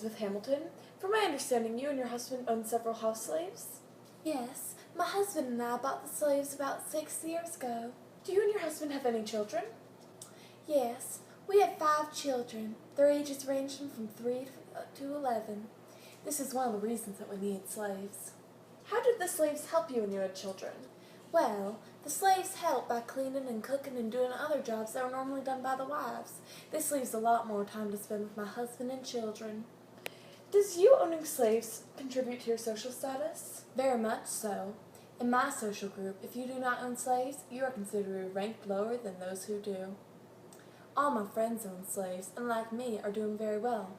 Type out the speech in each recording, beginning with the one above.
Elizabeth Hamilton. From my understanding, you and your husband own several house slaves? Yes, my husband and I bought the slaves about 6 years ago. Do you and your husband have any children? Yes, we have 5 children. Their ages ranging from 3 to 11. This is one of the reasons that we need slaves. How did the slaves help you when you had children? Well, the slaves help by cleaning and cooking and doing other jobs that were normally done by the wives. This leaves a lot more time to spend with my husband and children. Does you owning slaves contribute to your social status? Very much so. In my social group, if you do not own slaves, you are considered ranked lower than those who do. All my friends own slaves, and like me, are doing very well.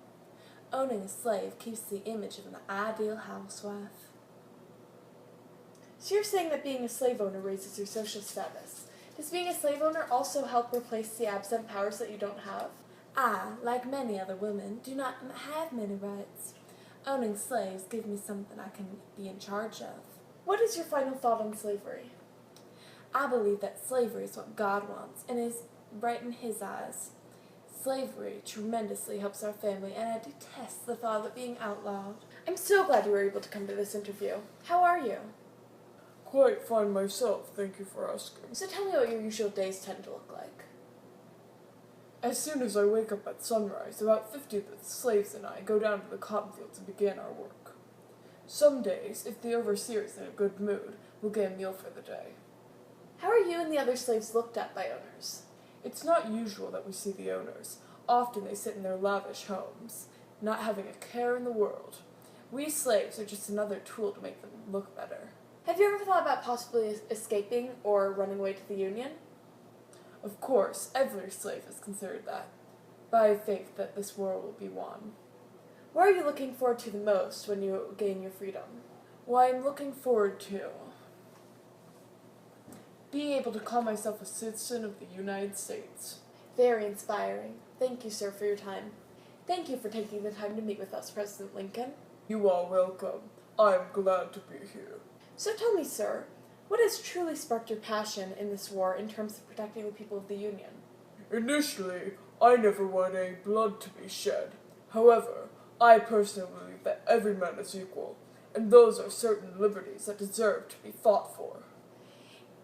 Owning a slave keeps the image of an ideal housewife. So you're saying that being a slave owner raises your social status. Does being a slave owner also help replace the absent powers that you don't have? I, like many other women, do not have many rights. Owning slaves gives me something I can be in charge of. What is your final thought on slavery? I believe that slavery is what God wants and is right in His eyes. Slavery tremendously helps our family, and I detest the thought of it being outlawed. I'm so glad you were able to come to this interview. How are you? Quite fine myself, thank you for asking. So tell me what your usual days tend to look like. As soon as I wake up at sunrise, about 50 of the slaves and I go down to the cotton fields and begin our work. Some days, if the overseer is in a good mood, we'll get a meal for the day. How are you and the other slaves looked at by owners? It's not usual that we see the owners. Often they sit in their lavish homes, not having a care in the world. We slaves are just another tool to make them look better. Have you ever thought about possibly escaping or running away to the Union? Of course, every slave has considered that, but I have faith that this war will be won. What are you looking forward to the most when you gain your freedom? Well, I'm looking forward to being able to call myself a citizen of the United States. Very inspiring. Thank you, sir, for your time. Thank you for taking the time to meet with us, President Lincoln. You are welcome. I am glad to be here. So tell me, sir, what has truly sparked your passion in this war in terms of protecting the people of the Union? Initially, I never wanted any blood to be shed. However, I personally believe that every man is equal, and those are certain liberties that deserve to be fought for.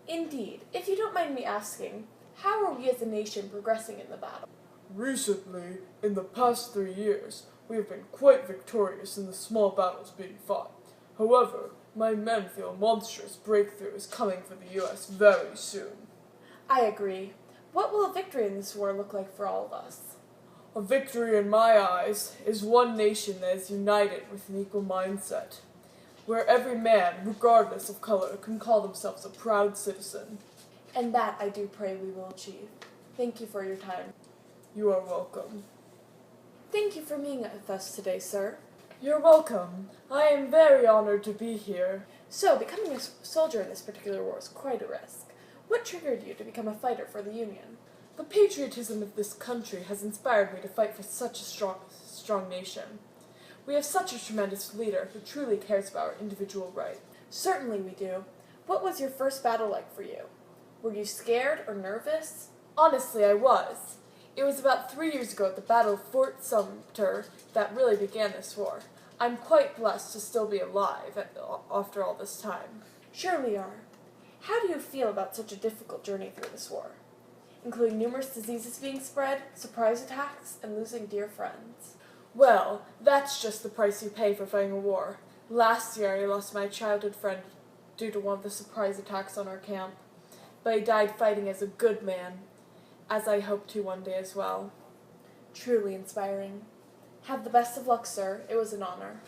Indeed. If you don't mind me asking, how are we as a nation progressing in the battle? Recently, in the past 3 years, we have been quite victorious in the small battles being fought. However, my men feel a monstrous breakthrough is coming for the U.S. very soon. I agree. What will a victory in this war look like for all of us? A victory, in my eyes, is one nation that is united with an equal mindset, where every man, regardless of color, can call themselves a proud citizen. And that I do pray we will achieve. Thank you for your time. You are welcome. Thank you for being with us today, sir. You're welcome. I am very honored to be here. So, becoming a soldier in this particular war is quite a risk. What triggered you to become a fighter for the Union? The patriotism of this country has inspired me to fight for such a strong nation. We have such a tremendous leader who truly cares about our individual rights. Certainly we do. What was your first battle like for you? Were you scared or nervous? Honestly, I was. It was about 3 years ago at the Battle of Fort Sumter that really began this war. I'm quite blessed to still be alive after all this time. Surely you are. How do you feel about such a difficult journey through this war, including numerous diseases being spread, surprise attacks, and losing dear friends? Well, that's just the price you pay for fighting a war. Last year I lost my childhood friend due to one of the surprise attacks on our camp, but he died fighting as a good man, as I hope to one day as well. Truly inspiring. Have the best of luck, sir. It was an honor.